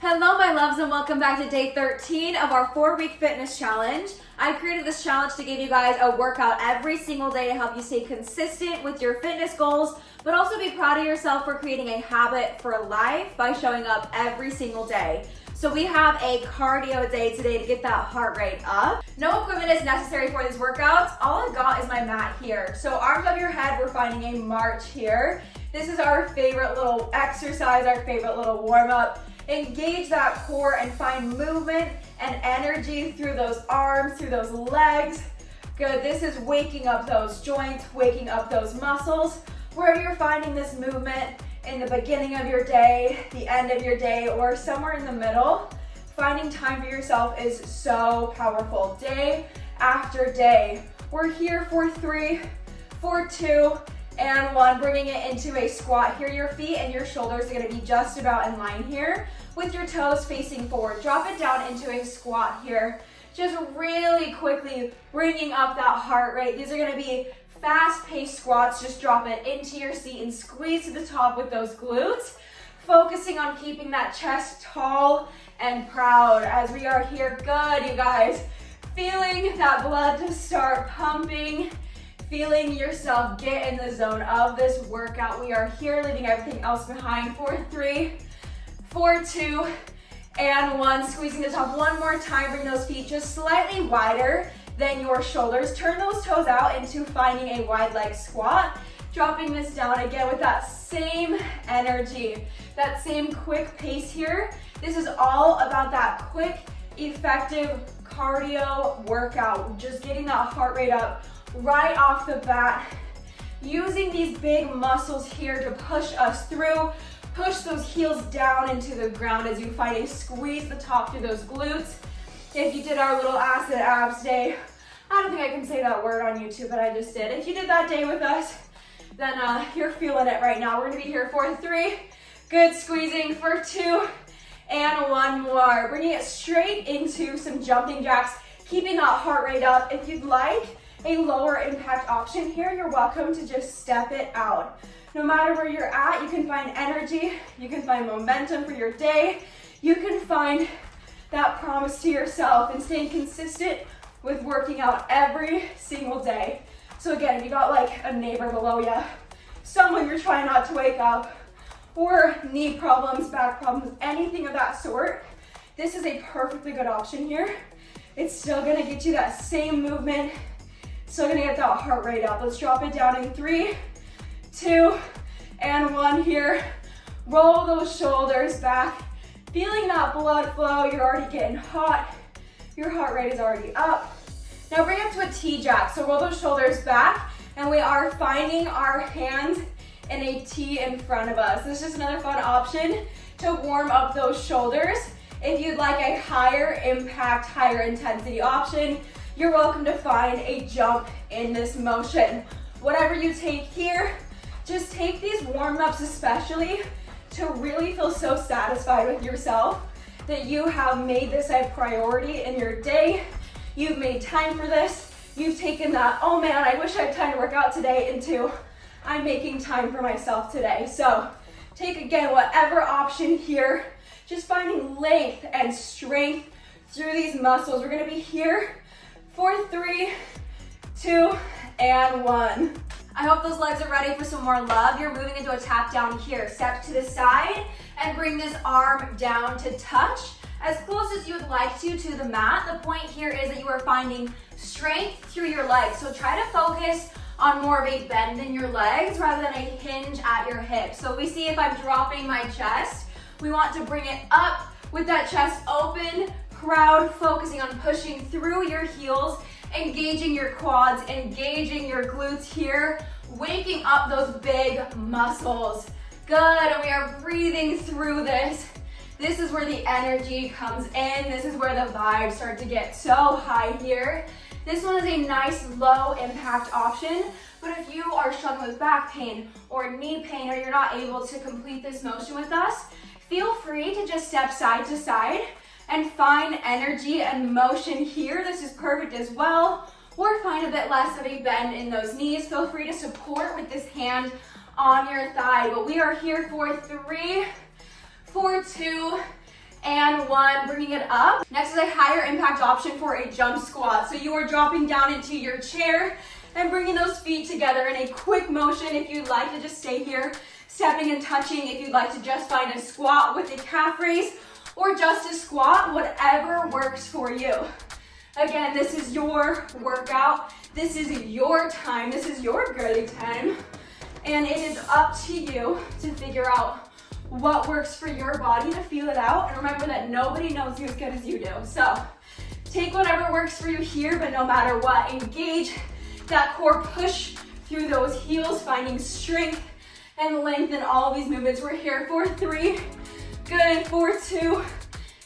Hello my loves and welcome back to day 13 of our 4-week fitness challenge. I created this challenge to give you guys a workout every single day to help you stay consistent with your fitness goals, but also be proud of yourself for creating a habit for life by showing up every single day. So we have a cardio day today to get that heart rate up. No equipment is necessary for these workouts. All I've got is my mat here. So arms above your head, we're finding a march here. This is our favorite little exercise, our favorite little warm up. Engage that core and find movement and energy through those arms, through those legs. Good, this is waking up those joints, waking up those muscles. Wherever you're finding this movement in the beginning of your day, the end of your day, or somewhere in the middle, finding time for yourself is so powerful. Day after day. We're here for 3, for 2, and 1, bringing it into a squat. Here, your feet and your shoulders are gonna be just about in line here with your toes facing forward. Drop it down into a squat here. Just really quickly bringing up that heart rate. These are gonna be fast-paced squats. Just drop it into your seat and squeeze to the top with those glutes. Focusing on keeping that chest tall and proud as we are here. Good, you guys. Feeling that blood to start pumping. Feeling yourself get in the zone of this workout. We are here, leaving everything else behind for 3, for 2, and 1. Squeezing the top one more time. Bring those feet just slightly wider than your shoulders. Turn those toes out into finding a wide leg squat. Dropping this down again with that same energy, that same quick pace here. This is all about that quick, effective cardio workout. Just getting that heart rate up right off the bat, using these big muscles here to push us through, push those heels down into the ground as you find a squeeze the top through those glutes. If you did our little acid abs day, I don't think I can say that word on YouTube, but I just did. If you did that day with us, then you're feeling it right now. We're gonna be here for 3, good, squeezing for 2, and 1 more. Bringing it straight into some jumping jacks, keeping that heart rate up. If you'd like a lower impact option here, you're welcome to just step it out. No matter where you're at, you can find energy, you can find momentum for your day, you can find that promise to yourself and staying consistent with working out every single day. So again, if you got like a neighbor below you, someone you're trying not to wake up, or knee problems, back problems, anything of that sort, this is a perfectly good option here. It's still gonna get you that same movement, still gonna get that heart rate up. Let's drop it down in 3, 2, and 1 here. Roll those shoulders back. Feeling that blood flow, you're already getting hot. Your heart rate is already up. Now bring it to a T-jack. So roll those shoulders back, and we are finding our hands in a T in front of us. This is just another fun option to warm up those shoulders. If you'd like a higher impact, higher intensity option, you're welcome to find a jump in this motion. Whatever you take here, just take these warm-ups especially to really feel so satisfied with yourself that you have made this a priority in your day. You've made time for this. You've taken that, oh man, I wish I had time to work out today, into I'm making time for myself today. So take again whatever option here, just finding length and strength through these muscles. We're gonna be here for 3, 2, and 1. I hope those legs are ready for some more love. You're moving into a tap down here. Step to the side and bring this arm down to touch as close as you would like to the mat. The point here is that you are finding strength through your legs. So try to focus on more of a bend in your legs rather than a hinge at your hips. So we see if I'm dropping my chest, we want to bring it up with that chest open, proud, focusing on pushing through your heels, engaging your quads, engaging your glutes here, waking up those big muscles. Good, and we are breathing through this. This is where the energy comes in. This is where the vibes start to get so high here. This one is a nice low impact option, but if you are struggling with back pain or knee pain, or you're not able to complete this motion with us, feel free to just step side to side and find energy and motion here. This is perfect as well. Or find a bit less of a bend in those knees. Feel free to support with this hand on your thigh. But we are here for 3, for 2, and 1, bringing it up. Next is a higher impact option for a jump squat. So you are dropping down into your chair and bringing those feet together in a quick motion. If you'd like to just stay here, stepping and touching. If you'd like to just find a squat with a calf raise or just a squat, whatever works for you. Again, this is your workout. This is your time. This is your grading time. And it is up to you to figure out what works for your body, to feel it out. And remember that nobody knows you as good as you do. So take whatever works for you here, but no matter what, engage that core, push through those heels, finding strength and length in all of these movements. We're here for 3, good, 4, 2,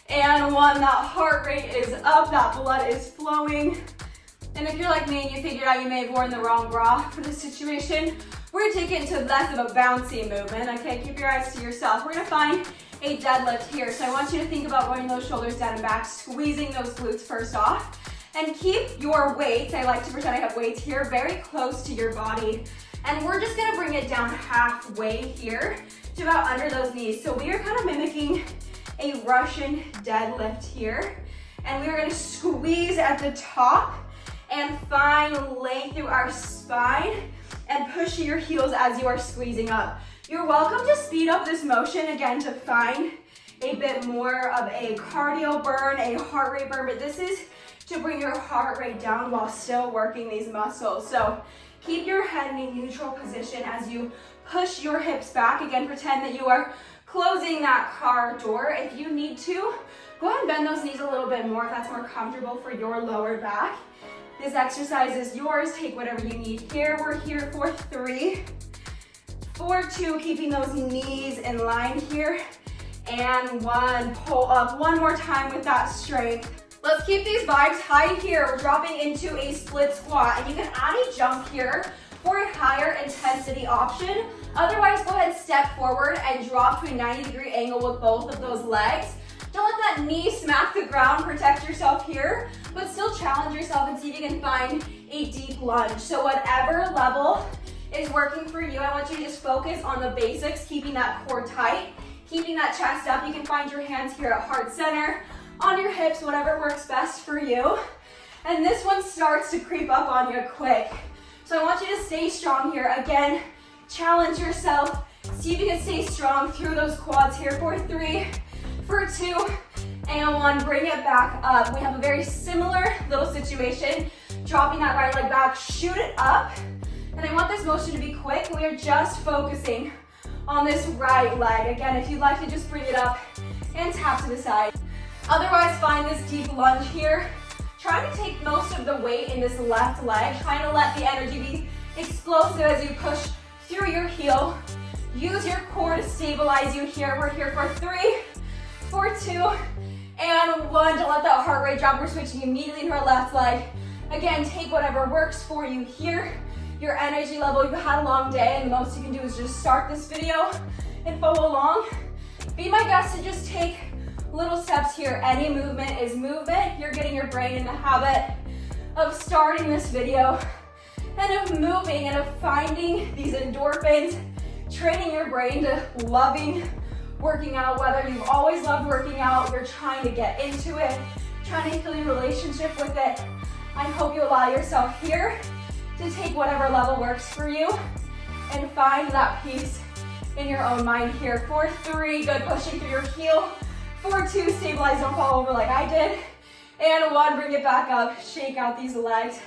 and 1. That heart rate is up, that blood is flowing. And if you're like me and you figured out you may have worn the wrong bra for this situation, we're gonna take it into less of a bouncy movement, okay? Keep your eyes to yourself. We're gonna find a deadlift here. So I want you to think about rolling those shoulders down and back, squeezing those glutes first off, and keep your weight, I like to pretend I have weights here, very close to your body. And we're just gonna bring it down halfway here to about under those knees. So we are kind of mimicking a Russian deadlift here. And we are gonna squeeze at the top and find length through our spine and push your heels as you are squeezing up. You're welcome to speed up this motion again to find a bit more of a cardio burn, a heart rate burn, but this is to bring your heart rate down while still working these muscles. So keep your head in a neutral position as you push your hips back. Again, pretend that you are closing that car door. If you need to, go ahead and bend those knees a little bit more if that's more comfortable for your lower back. This exercise is yours. Take whatever you need here. We're here for 3, 4, 2, keeping those knees in line here, and 1, pull up one more time with that strength. Let's keep these vibes high here. We're dropping into a split squat, and you can add a jump here for a higher intensity option. Otherwise, go ahead and step forward and drop to a 90-degree angle with both of those legs. Don't let that knee smack the ground, protect yourself here, but still challenge yourself and see if you can find a deep lunge. So whatever level is working for you, I want you to just focus on the basics, keeping that core tight, keeping that chest up. You can find your hands here at heart center, on your hips, whatever works best for you. And this one starts to creep up on you quick. So I want you to stay strong here. Again, challenge yourself. See if you can stay strong through those quads here for 3, for 2, and 1. Bring it back up. We have a very similar little situation. Dropping that right leg back, shoot it up. And I want this motion to be quick. We are just focusing on this right leg. Again, if you'd like to just bring it up and tap to the side. Otherwise, find this deep lunge here. Try to take most of the weight in this left leg. Trying to let the energy be explosive as you push through your heel. Use your core to stabilize you here. We're here for 3, for 2, and 1. Don't let that heart rate drop. We're switching immediately to our left leg. Again, take whatever works for you here. Your energy level, you've had a long day, and the most you can do is just start this video and follow along. Be my guest to just take little steps here. Any movement is movement. You're getting your brain in the habit of starting this video and of moving and of finding these endorphins, training your brain to loving working out. Whether you've always loved working out, you're trying to get into it, trying to heal your relationship with it, I hope you allow yourself here to take whatever level works for you and find that peace in your own mind here. For 3, good, pushing through your heel. For 2, stabilize, don't fall over like I did. And 1, bring it back up, shake out these legs.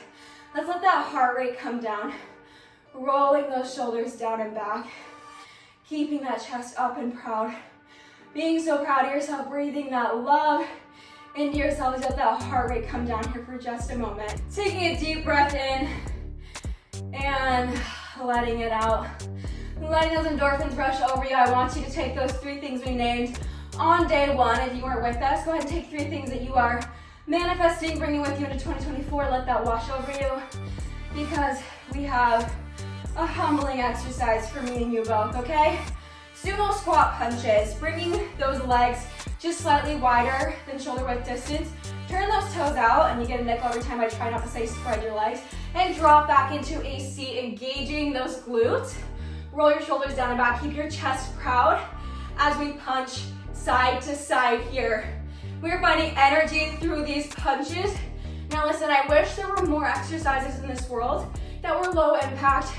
Let's let that heart rate come down. Rolling those shoulders down and back. Keeping that chest up and proud. Being so proud of yourself, breathing that love into yourself. Let that heart rate come down here for just a moment. Taking a deep breath in and letting it out. Letting those endorphins rush over you. I want you to take those 3 things we named on day 1. If you weren't with us, go ahead and take 3 things that you are manifesting, bringing with you into 2024. Let that wash over you, because we have a humbling exercise for me and you both, okay? Sumo squat punches, bringing those legs just slightly wider than shoulder width distance. Turn those toes out, and you get a nickel every time I try not to say spread your legs, and drop back into a seat, engaging those glutes. Roll your shoulders down and back. Keep your chest proud as we punch side to side here. We're finding energy through these punches. Now listen, I wish there were more exercises in this world that were low impact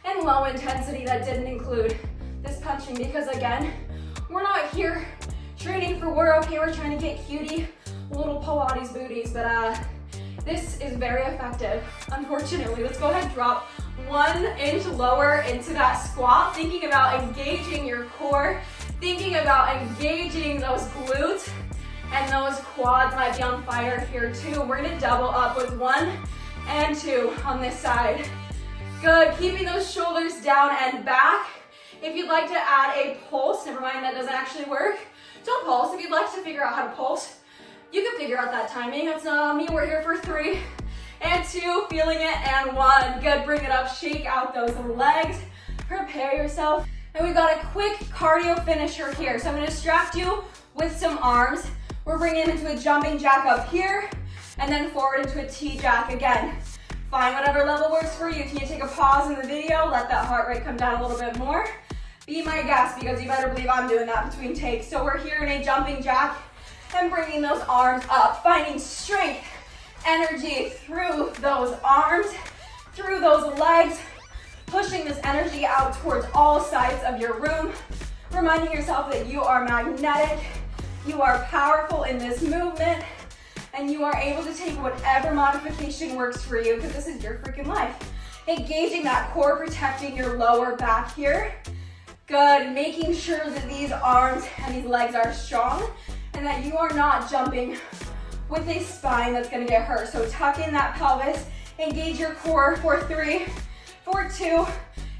and low intensity that didn't include this punching, because again, we're not here training for war, okay? We're trying to get cutie little Pilates booties, but this is very effective, unfortunately. Let's go ahead and drop 1 inch lower into that squat, thinking about engaging your core, thinking about engaging those glutes, and those quads might be on fire here too. We're gonna double up with 1 and 2 on this side. Good, keeping those shoulders down and back. If you'd like to add a pulse, never mind, that doesn't actually work. Don't pulse. If you'd like to figure out how to pulse, you can figure out that timing. That's not on me. We're here for 3 and 2, feeling it, and 1. Good, bring it up, shake out those legs, prepare yourself. And we've got a quick cardio finisher here. So I'm gonna distract you with some arms. We're bringing it into a jumping jack up here, and then forward into a T-jack again. Find whatever level works for you. If you need to take a pause in the video, let that heart rate come down a little bit more, be my guest, because you better believe I'm doing that between takes. So we're here in a jumping jack and bringing those arms up, finding strength, energy through those arms, through those legs, pushing this energy out towards all sides of your room, reminding yourself that you are magnetic, you are powerful in this movement, and you are able to take whatever modification works for you, because this is your freaking life. Engaging that core, protecting your lower back here. Good, making sure that these arms and these legs are strong and that you are not jumping with a spine that's gonna get hurt. So tuck in that pelvis, engage your core for 3, for 2,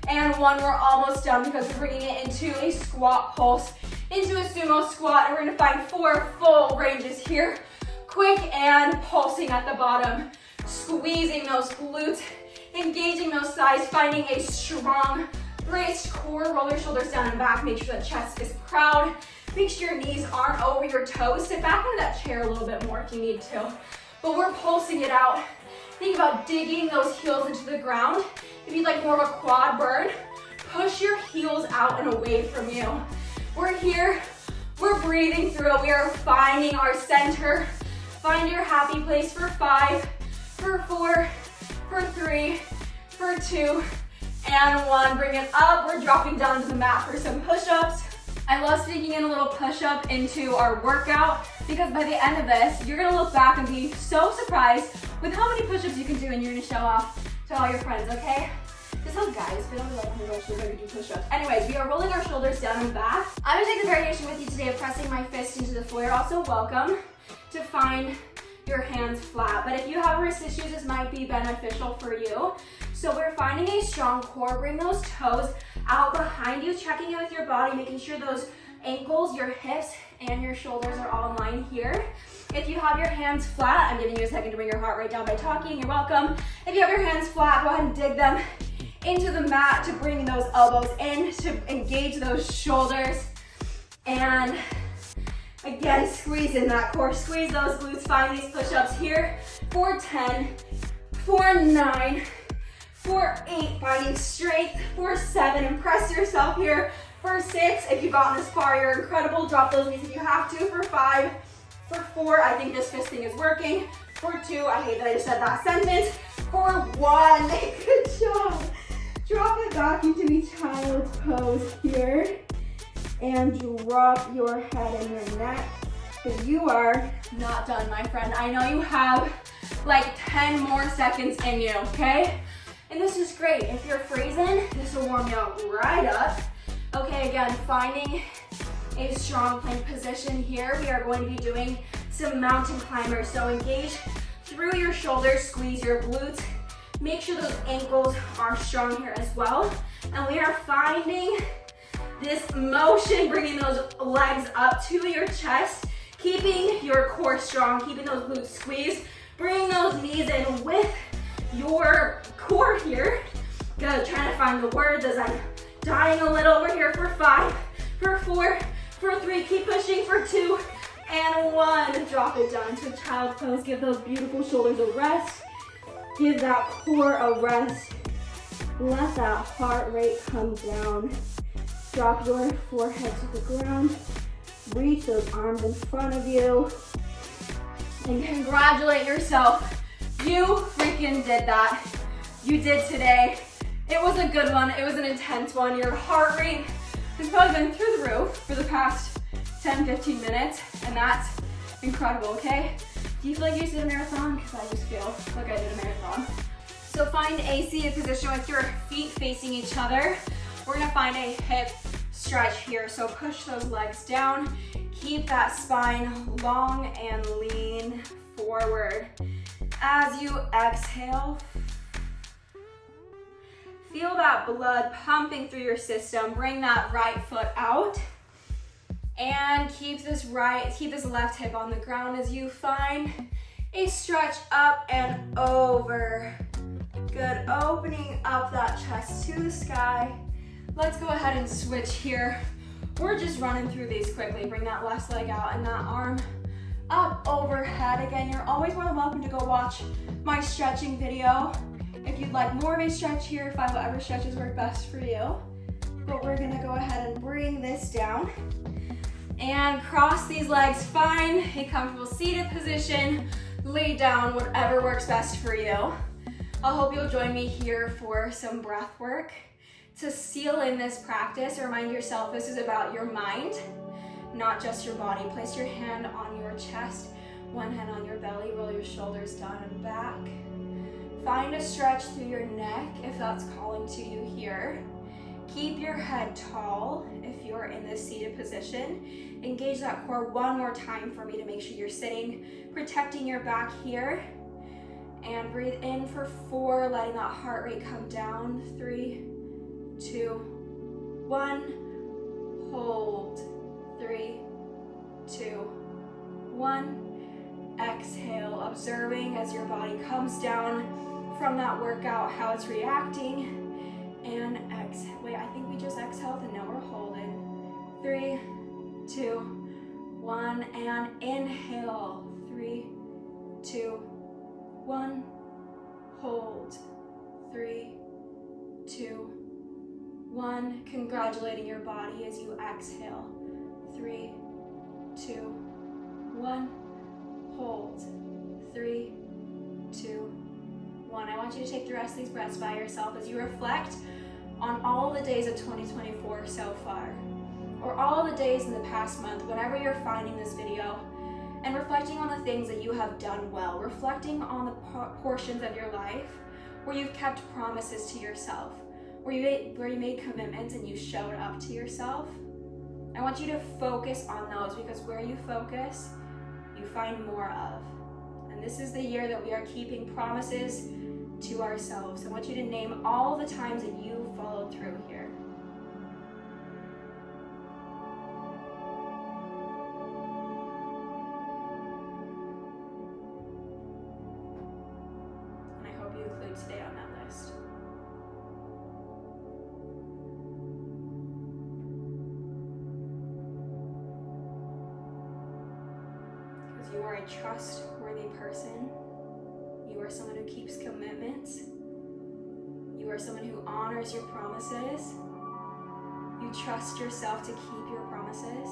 and 1. We're almost done because we're bringing it into a squat pulse, into a sumo squat, and we're gonna find 4 full ranges here. Quick and pulsing at the bottom, squeezing those glutes, engaging those thighs, finding a strong braced core. Roll your shoulders down and back. Make sure the chest is proud. Make sure your knees aren't over your toes. Sit back into that chair a little bit more if you need to. But we're pulsing it out. Think about digging those heels into the ground. If you'd like more of a quad burn, push your heels out and away from you. We're here. We're breathing through. We are finding our center. Find your happy place for 5, for 4, for 3, for 2, and 1. Bring it up. We're dropping down to the mat for some push-ups. I love sneaking in a little push-up into our workout, because by the end of this, you're gonna look back and be so surprised with how many push-ups you can do, and you're gonna show off to all your friends, okay? This is how guys feel. Like, oh my gosh, we're gonna do push-ups. Anyways, we are rolling our shoulders down and back. I'm gonna take the variation with you today of pressing my fist into the floor. Also welcome to find your hands flat. But if you have wrist issues, this might be beneficial for you. So we're finding a strong core. Bring those toes out behind you, checking in with your body, making sure those ankles, your hips, and your shoulders are all in line here. If you have your hands flat, I'm giving you a second to bring your heart rate down by talking, you're welcome. If you have your hands flat, go ahead and dig them into the mat to bring those elbows in, to engage those shoulders. And again, squeeze in that core, squeeze those glutes, find these push-ups here for 10, for 9, for 8, finding strength, for 7, impress yourself here, for 6, if you've gotten this far, you're incredible, drop those knees if you have to, for 5, for 4, I think this fist thing is working, for 2, I hate that I just said that sentence, for 1, good job, drop it back into the child's pose here, and drop your head and your neck. But you are not done, my friend. I know you have like 10 more seconds in you, okay? And this is great. If you're freezing, this will warm you up right up. Okay, again, finding a strong plank position here. We are going to be doing some mountain climbers. So engage through your shoulders, squeeze your glutes. Make sure those ankles are strong here as well. And we are finding this motion, bringing those legs up to your chest, keeping your core strong, keeping those glutes squeezed, bringing those knees in with your core here. Good, trying to find the words as I'm dying a little. We're here for 5, for 4, for 3, keep pushing for 2, and 1. Drop it down to a child's pose. Give those beautiful shoulders a rest. Give that core a rest. Let that heart rate come down. Drop your forehead to the ground. Reach those arms in front of you and congratulate yourself. You freaking did that. You did today. It was a good one. It was an intense one. Your heart rate has probably been through the roof for the past 10, 15 minutes, and that's incredible, okay? Do you feel like you did a marathon? Because I just feel like I did a marathon. So find a seated position with your feet facing each other. We're gonna find a hip stretch here. So push those legs down. Keep that spine long and lean forward. As you exhale, feel that blood pumping through your system. Bring that right foot out. And keep this left hip on the ground as you find a stretch up and over. Good, opening up that chest to the sky. Let's go ahead and switch here. We're just running through these quickly. Bring that left leg out and that arm up overhead. Again, you're always more than welcome to go watch my stretching video. If you'd like more of a stretch here, find whatever stretches work best for you. But we're gonna go ahead and bring this down and cross these legs. Find a comfortable seated position. Lay down, whatever works best for you. I hope you'll join me here for some breath work. To seal in this practice, remind yourself this is about your mind, not just your body. Place your hand on your chest, one hand on your belly, roll your shoulders down and back. Find a stretch through your neck if that's calling to you here. Keep your head tall if you're in this seated position. Engage that core one more time for me to make sure you're sitting, protecting your back here. And breathe in for 4, letting that heart rate come down. 3, 2, 1. Hold. 3, 2, 1. Exhale, observing as your body comes down from that workout, how it's reacting. And exhale. Wait, I think we just exhaled and now we're holding. 3, 2, 1. And inhale. 3, 2, 1. Hold. 3, 2, 1. Congratulating your body as you exhale. 3, 2, 1. Hold. 3, 2, 1. I want you to take the rest of these breaths by yourself as you reflect on all the days of 2024 so far, or all the days in the past month, whenever you're finding this video, and reflecting on the things that you have done well, reflecting on the portions of your life where you've kept promises to yourself, where you made commitments and you showed up to yourself. I want you to focus on those, because where you focus, you find more of. And this is the year that we are keeping promises to ourselves. I want you to name all the times that you followed through here. And I hope you include today on that list. Because you are a trustworthy person. You are someone who keeps commitments. You are someone who honors your promises. You trust yourself to keep your promises.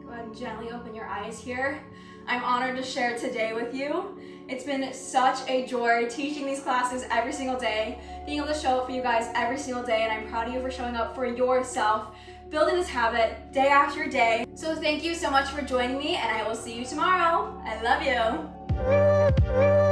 Go ahead and gently open your eyes here. I'm honored to share today with you. It's been such a joy teaching these classes every single day, being able to show up for you guys every single day, and I'm proud of you for showing up for yourself, building this habit day after day. So thank you so much for joining me, and I will see you tomorrow. I love you.